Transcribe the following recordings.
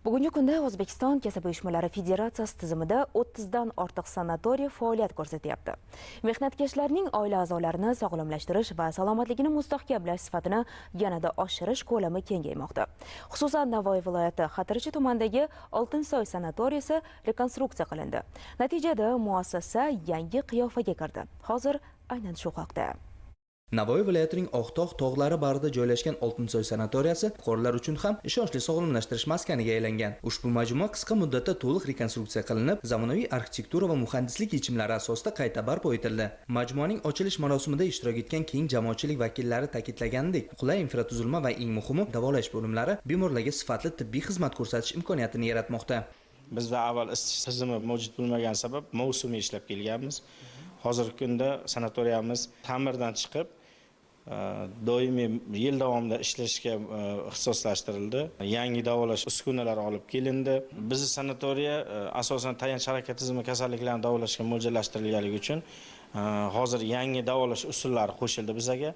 Bugungi kunda O'zbekiston Kasaba uyushmalari federatsiyasi tizimida 30 dan ortiq sanatoriy faoliyat ko'rsatyapti. Mehnatkashlarning oila a'zolarini sog'lomlashtirish va salomatligini mustahkamlash sifatini yanada oshirish ko'lami kengaymoqda. Xususan, Navoiy viloyati Xatirchi tumanidagi Oltinsoy sanatoriyasi rekonstruksiya qilindi. Natijada muassasa yangi qiyofaga kirdi. Hozir aynan shu haqda. Navoiy viloyatining Oqtog' tog'lari bag'rida joylashgan Oltinsoy sanatoriyasi fuqarolar uchun ham ishonchli sog'lomlashtirish maskaniga aylangan. Ushbu majmua qisqa muddatda to'liq rekonstruksiya qilinib, zamonaviy arxitektura va muhandislik yechimlari asosida qayta barpo etildi. Majmuaning ochilish marosimida ishtirok etgan keng jamoatchilik vakillari ta'kidlaganidek, qulay infratuzilma va eng muhimi davolash bo'limlari bemorlarga sifatli tibbiy xizmat ko'rsatish imkoniyatini yaratmoqda. Bizda avval isitish tizimi mavjud bo'lmagan sabab mavsumiy ishlab kelganmiz. Hozirgi kunda sanatoriyamiz ta'mirdan chiqib doimiy yil davomida ishlashga ixtisoslashtirildi. Yangi davolash uskunalari olib kelindi. Bizning sanatoriya asosan tayanch harakat tizimi kasalliklarini davolashga mo'ljallashtirilganligi uchun hozir yangi davolash usullari qo'shildi bizga.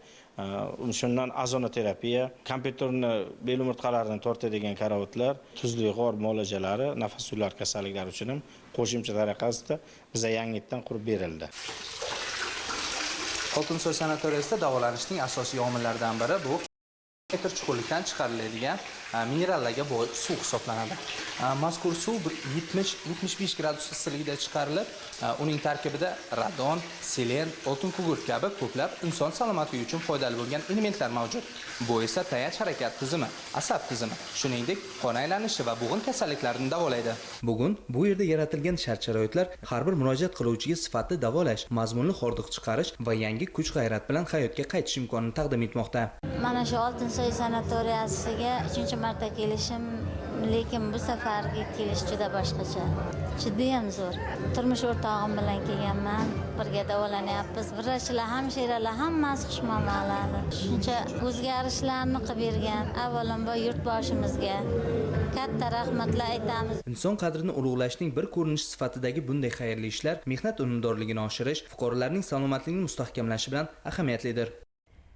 Shundan azonoterapiya, kompyuterni bel umurtqalarini tortadigan karavotlar, tuzli g'or muolajalari, nafas yo'llari kasalliklari uchun ham qo'shimcha tariqasida bizga yangitdan qurib berildi. Oltinsoy sanatoriyasida davolanishning asosiy omillaridan biri bu metr chuqurlikdan chiqariladigan minerallarga boy suv hisoblanadi. Mazkur suv 70-75 gradus issiqlikda chiqarilib, uning tarkibida radon, selen, oltin kugurt kabi ko'plab inson salomatligi uchun foydali bo'lgan elementlar mavjud. Bu esa tayanch harakat tizimi, asab tizimi, shuningdek qon aylanishi va bo'g'in kasalliklarini davolaydi. Bugun bu yerda yaratilgan shart-sharoitlar har bir murojaat qiluvchiga sifatli davolash, mazmunli hordiq chiqarish va yangi kuch-g'ayrat bilan hayotga qaytish imkonini taqdim etmoqda. Mana shu Oltinsoy sanatoriyasiga 3-marta kelishim, lekin bu safargi kelish juda boshqacha. Juda zo'r. Turmush o'rtog'im bilan kelganman, birga davolanyapmiz. Vrachlar, hamshiralar hammasi xushmuomalali. Shuncha o'zgarishlarni qilib bergan avvalambor yurtboshimizga katta rahmatlar aytamiz. Inson qadrini ulug'lashning bir ko'rinishi sifatidagi bunday xayrli ishlar mehnat unumdorligini oshirish, fuqarolarning salomatligini mustahkamlashi bilan ahamiyatlidir.